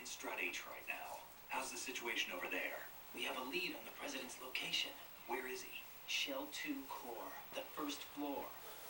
in Strut H right now. How's the situation over there? We have a lead on the president's location. Where is he? Shell 2 core, the first floor.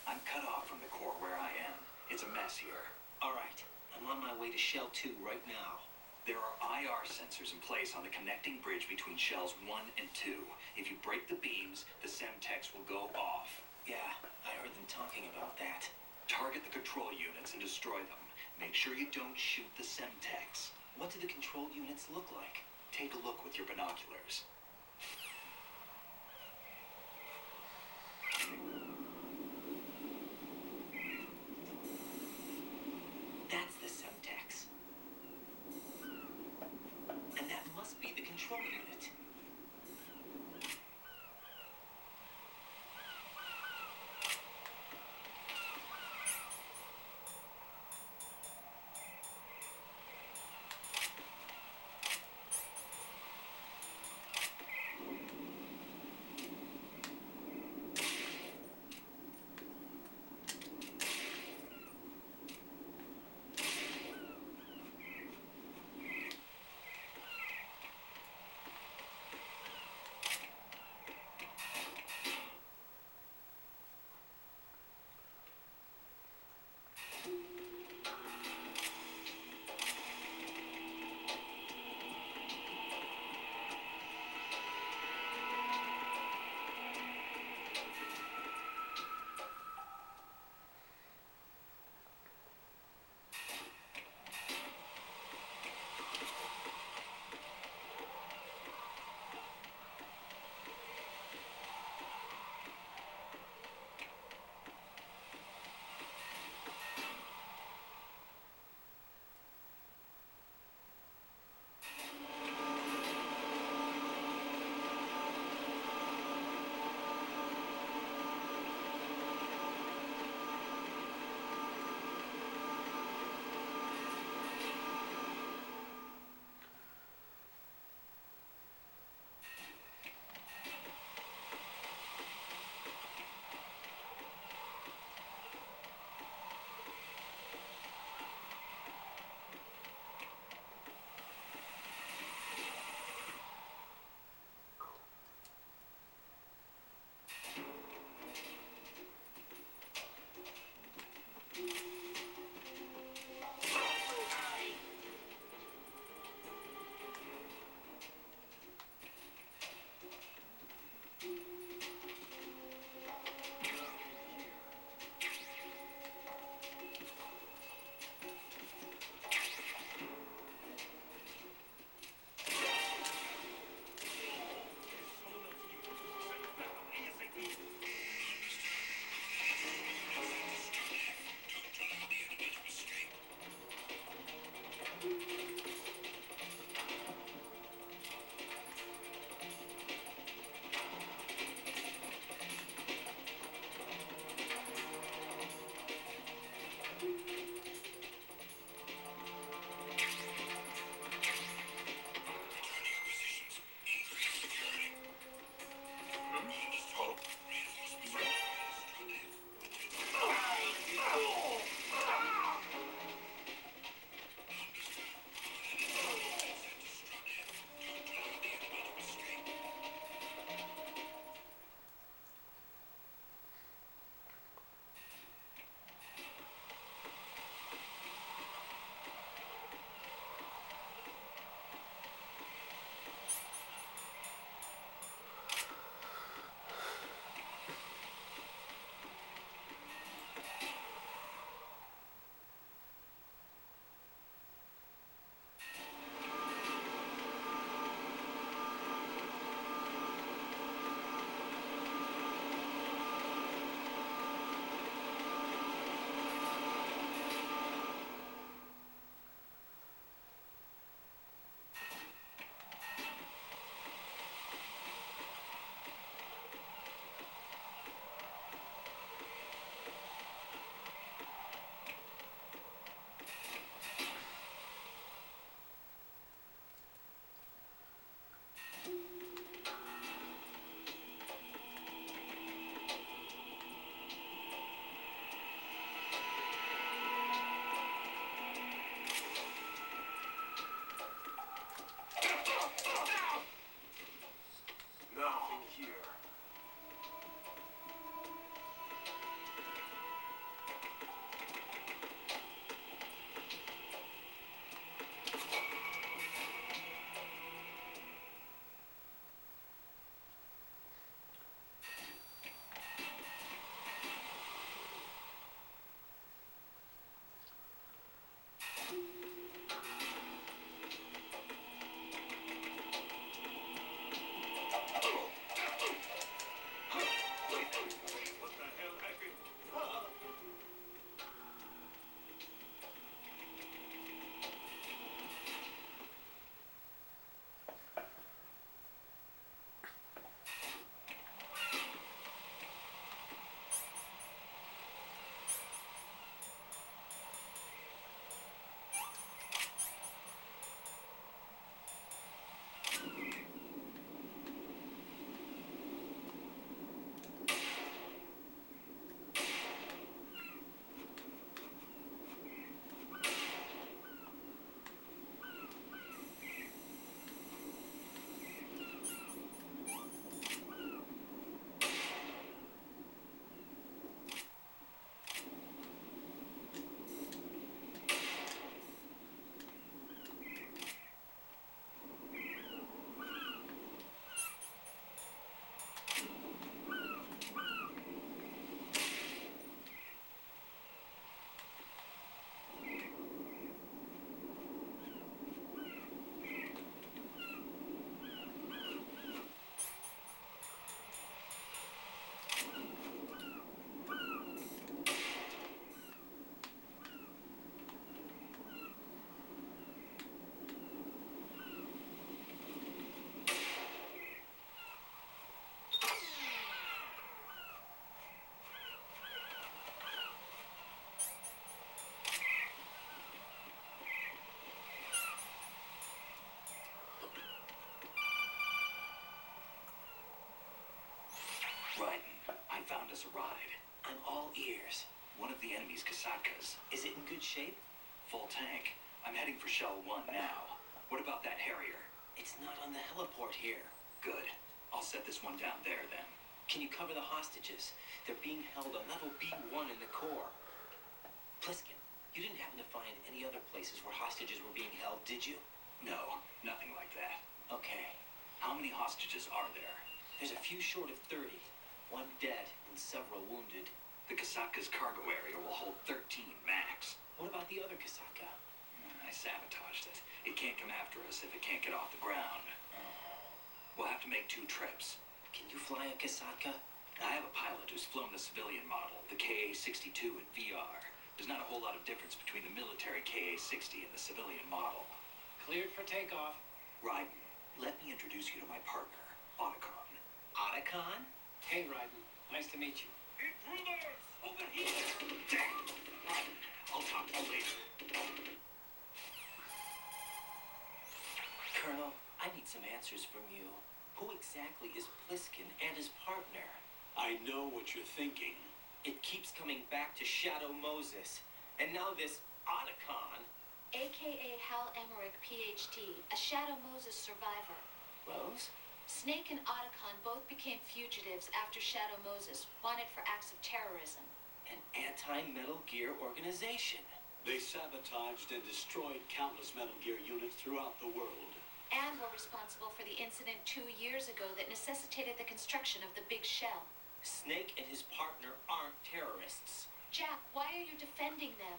I'm cut off from the core where I am. It's a mess here. All right, I'm on my way to Shell 2 right now. There are IR sensors in place on the connecting bridge between shells 1 and 2. If you break the beams, the Semtex will go off. Yeah, I heard them talking about that. Target the control units and destroy them. Make sure you don't shoot the Semtex. What do the control units look like? Take a look with your binoculars. That's the Semtex. And that must be the control unit. us a ride? I'm all ears. One of the enemy's Kasakas. Is it in good shape? Full tank. I'm heading for Shell 1 now. What about that Harrier? It's not on the heliport here. Good. I'll set this one down there then. Can you cover the hostages? They're being held on level B1 in the core. Pliskin, you didn't happen to find any other places where hostages were being held, did you? No, nothing like that. Okay. How many hostages are there? There's a few short of 30. One dead and several wounded. The Kasaka's cargo area will hold 13 max. What about the other Kasaka? I sabotaged it. It can't come after us if it can't get off the ground. We'll have to make 2 trips. Can you fly a Kasaka? I have a pilot who's flown the civilian model, the KA-62 in VR. There's not a whole lot of difference between the military KA-60 and the civilian model. Cleared for takeoff. Raiden, let me introduce you to my partner, Otacon. Otacon? Hey, Raiden. Nice to meet you. Intruders! Over here! Damn! Raiden, I'll talk to you later. Colonel, I need some answers from you. Who exactly is Pliskin and his partner? I know what you're thinking. It keeps coming back to Shadow Moses. And now this Otacon. AKA Hal Emmerich, PhD, a Shadow Moses survivor. Rose? Snake and Otacon both became fugitives after Shadow Moses, wanted for acts of terrorism. An anti-Metal Gear organization. They sabotaged and destroyed countless Metal Gear units throughout the world. And were responsible for the incident 2 years ago that necessitated the construction of the big shell. Snake and his partner aren't terrorists. Jack, why are you defending them?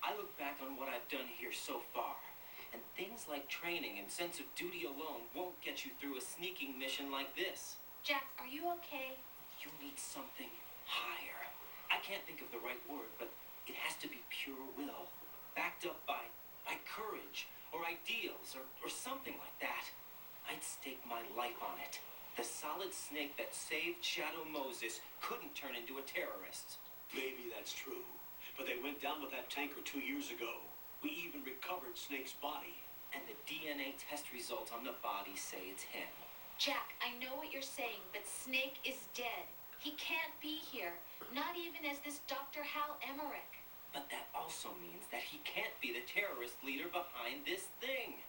I look back on what I've done here so far, and things like training and sense of duty alone won't get you through a sneaking mission like this. Jack, are you okay? You need something higher. I can't think of the right word, but it has to be pure will, backed up by courage, or ideals, or something like that. I'd stake my life on it. The solid snake that saved Shadow Moses couldn't turn into a terrorist. Maybe that's true, but they went down with that tanker 2 years ago. We even recovered Snake's body. And the DNA test results on the body say it's him. Jack, I know what you're saying, but Snake is dead. He can't be here, not even as this Dr. Hal Emmerich. But that also means that he can't be the terrorist leader behind this thing.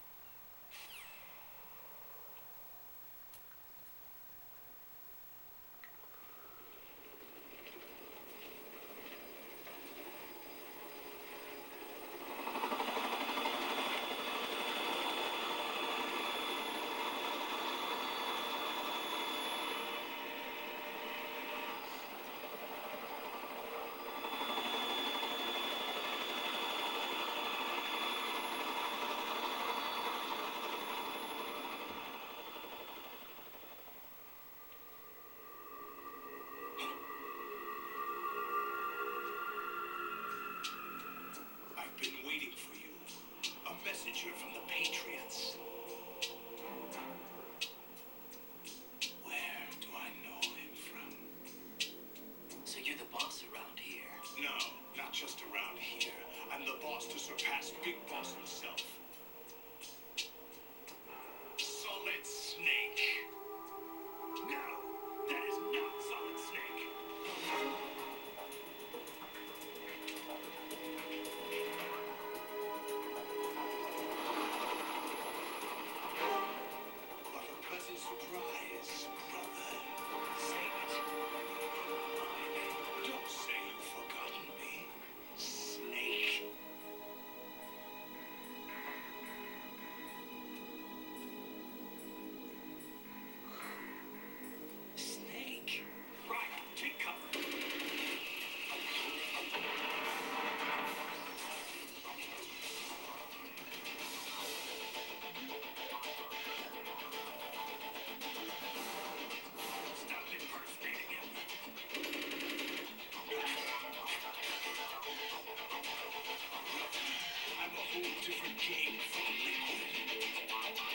I've been waiting for you. A messenger from the Patriots. Where do I know him from? So you're the boss around here. No, not just around here. I'm the boss to surpass Big Boss himself. Solid Snake. No, that is not Solid Snake. What a pleasant surprise, brother. Save it. Don't say you've forgotten me, Snake. Snake? Right, take cover. Stop impersonating him. I'm a whole different game from Liquid.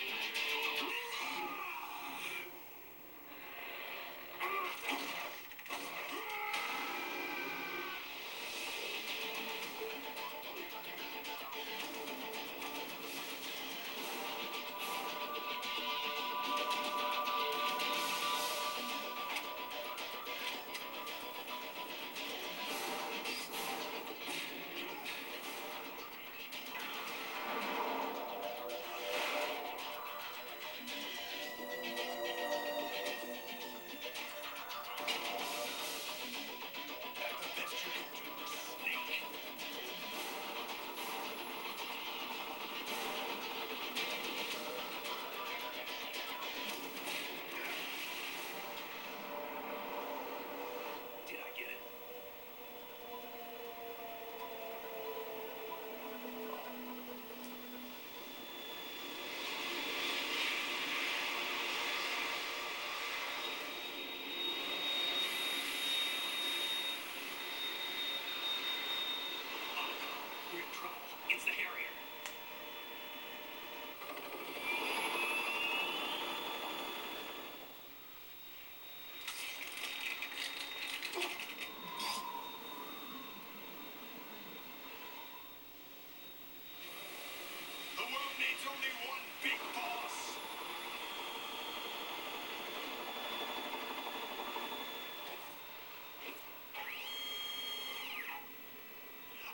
There's only one big boss.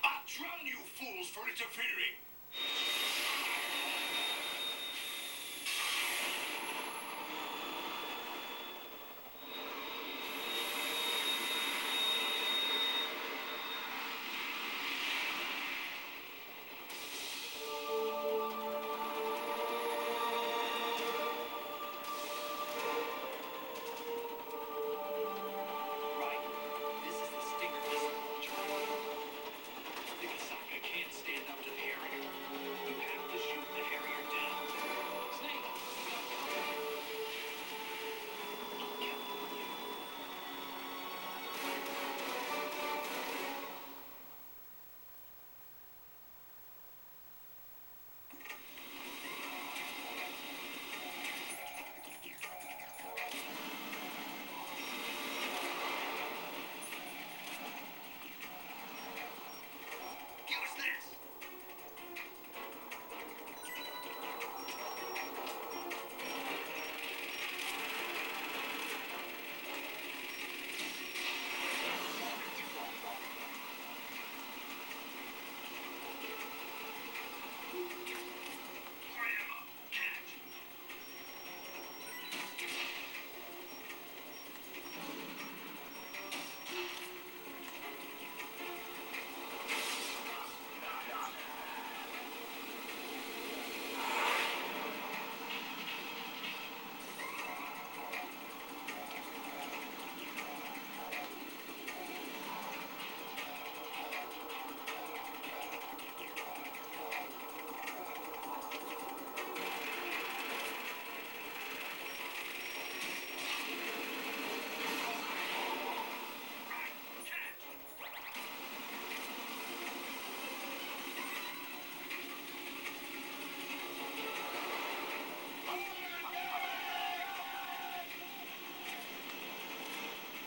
I'll drown you fools for interfering. Right. This is the Stinger missile launcher. Ikasaka can't stand up to the Harrier. You have to shoot the Harrier down. Snake, I'll count on you. Use this! More ammo. Catch.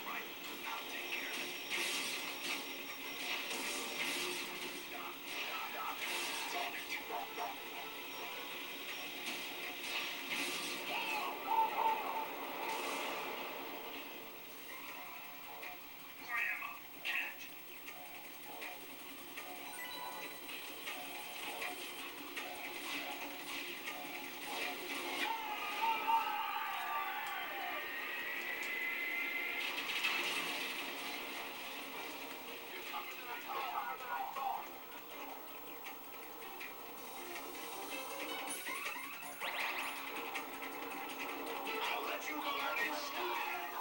Right. I'll take care of it. More ammo. Catch. I'll let you learn in style.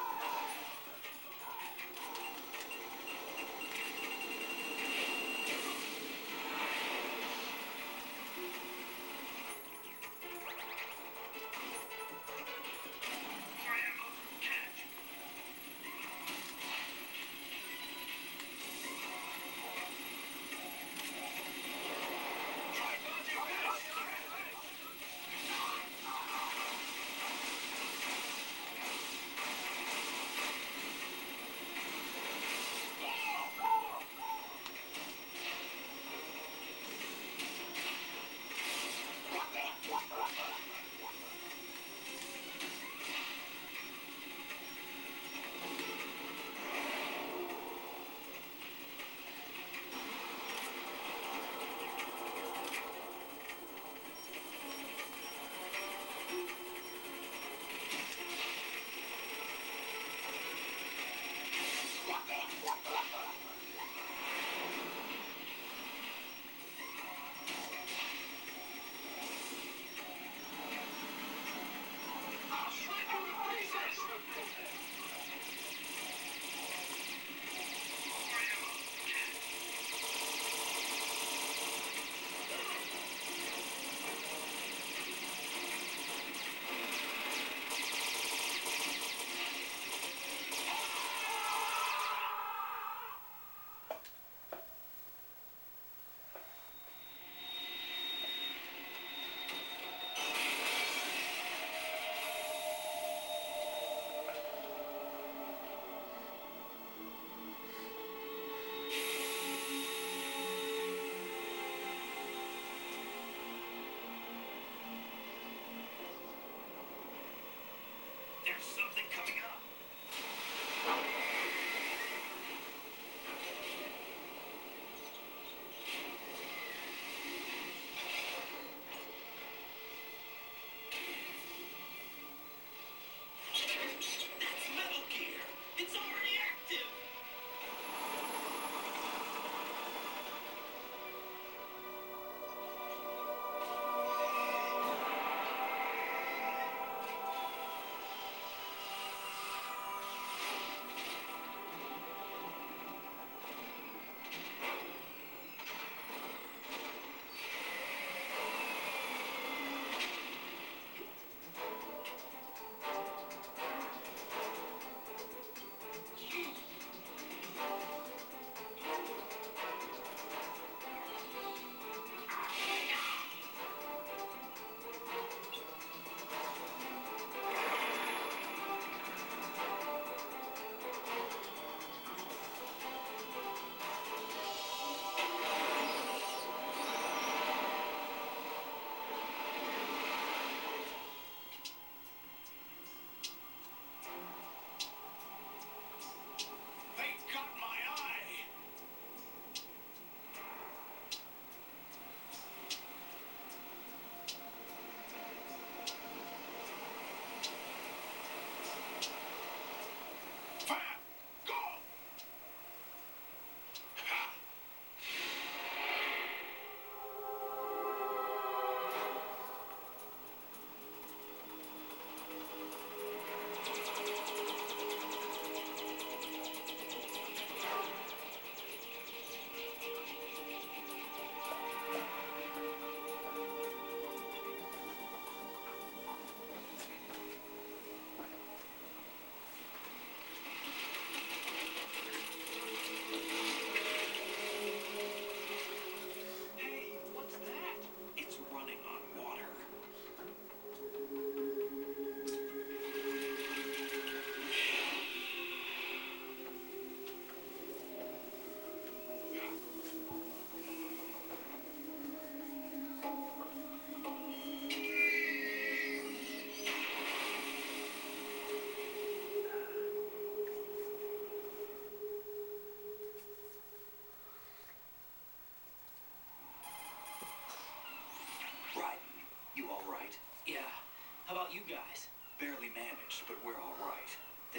More ammo. Catch. Try not to miss.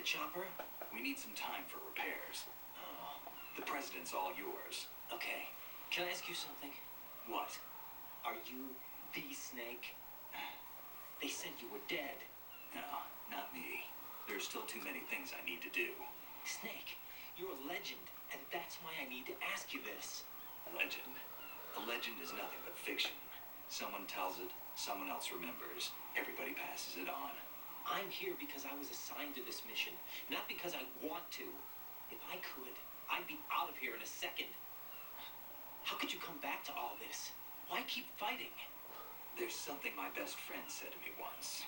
the chopper? We need some time for repairs. Oh, The president's all yours. okay. Can I ask you something? What? Are you the Snake? They said you were dead. No, not me. There's still too many things I need to do. Snake, you're a legend, and that's why I need to ask you this. Legend? A legend is nothing but fiction. Someone tells it, someone else remembers. Everybody passes it on. I'm here because I was assigned to this mission, not because I want to. If I could, I'd be out of here in a second. How could you come back to all this? Why keep fighting? There's something my best friend said to me once.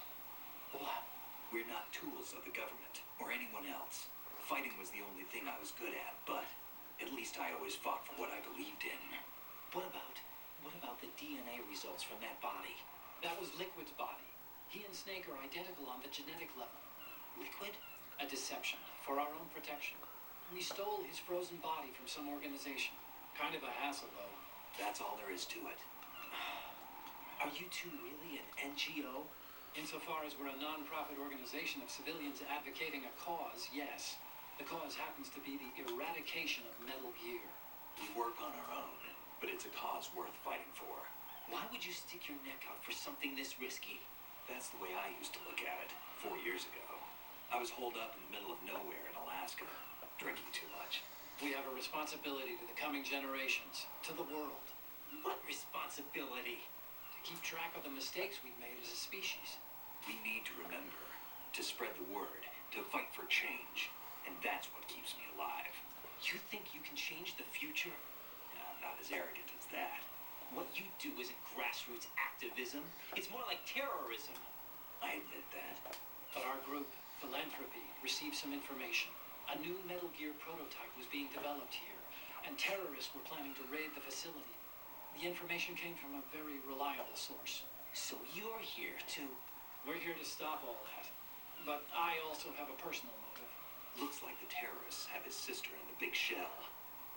What? We're not tools of the government or anyone else. Fighting was the only thing I was good at, but at least I always fought for what I believed in. What about the DNA results from that body? That was Liquid's body. He and Snake are identical on the genetic level. Liquid? A deception, for our own protection. We stole his frozen body from some organization. Kind of a hassle, though. That's all there is to it. Are you two really an NGO? Insofar as we're a non-profit organization of civilians advocating a cause, yes. The cause happens to be the eradication of Metal Gear. We work on our own, but it's a cause worth fighting for. Why would you stick your neck out for something this risky? That's the way I used to look at it 4 years ago. I was holed up in the middle of nowhere in Alaska, drinking too much. We have a responsibility to the coming generations, to the world. What responsibility? To keep track of the mistakes we've made as a species. We need to remember, to spread the word, to fight for change, and that's what keeps me alive. You think you can change the future? No, I'm not as arrogant as that. What you do isn't grassroots activism. It's more like terrorism. I admit that. But our group, Philanthropy, received some information. A new Metal Gear prototype was being developed here, and terrorists were planning to raid the facility. The information came from a very reliable source. So you're here to... We're here to stop all that. But I also have a personal motive. Looks like the terrorists have his sister in the big shell.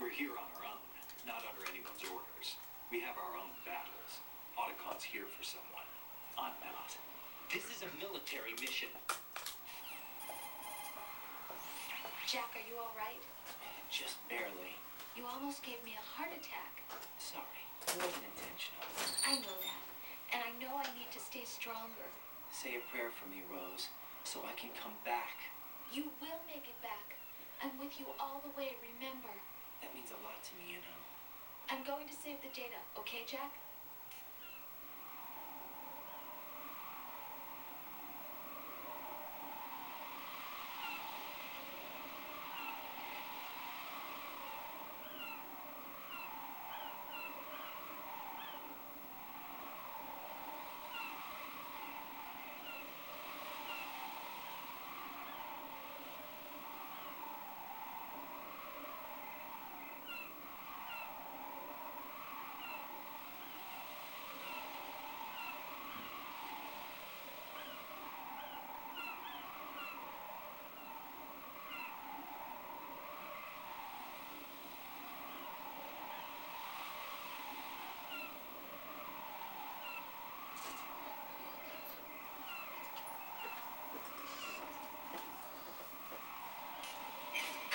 We're here on our own, not under anyone's orders. We have our own battles. Otacon's here for someone. I'm not. This is a military mission. Jack, are you all right? Just barely. You almost gave me a heart attack. Sorry. It wasn't intentional. I know that. And I know I need to stay stronger. Say a prayer for me, Rose, so I can come back. You will make it back. I'm with you all the way, remember. That means a lot to me, you know. I'm going to save the data, okay, Jack?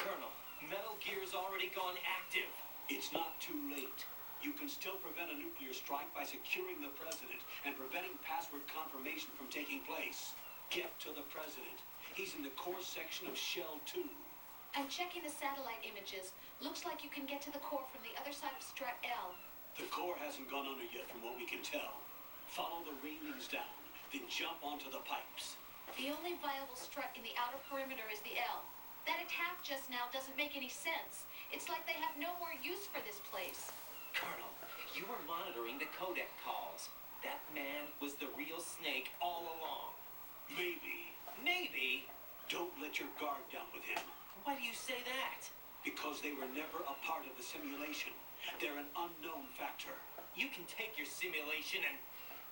Colonel, Metal Gear's already gone active. It's not too late. You can still prevent a nuclear strike by securing the president and preventing password confirmation from taking place. Get to the president. He's in the core section of Shell 2. I'm checking the satellite images. Looks like you can get to the core from the other side of strut L. The core hasn't gone under yet from what we can tell. Follow the railings down, then jump onto the pipes. The only viable strut in the outer perimeter is the L. That attack just now doesn't make any sense. It's like they have no more use for this place. Colonel, you were monitoring the codec calls. That man was the real Snake all along. Maybe. Maybe? Don't let your guard down with him. Why do you say that? Because they were never a part of the simulation. They're an unknown factor. You can take your simulation and...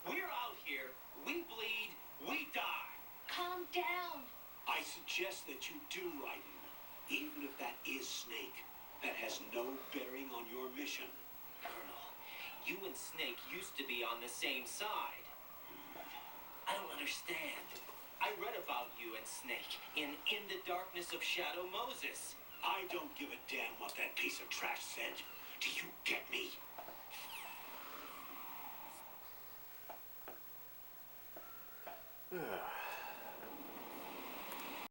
We're out here. We bleed. We die. Calm down. I suggest that you do, Raiden. Even if that is Snake. That has no bearing on your mission. Colonel, you and Snake used to be on the same side. I don't understand. I read about you and Snake in the Darkness of Shadow Moses. I don't give a damn what that piece of trash said. Do you get me? Ugh.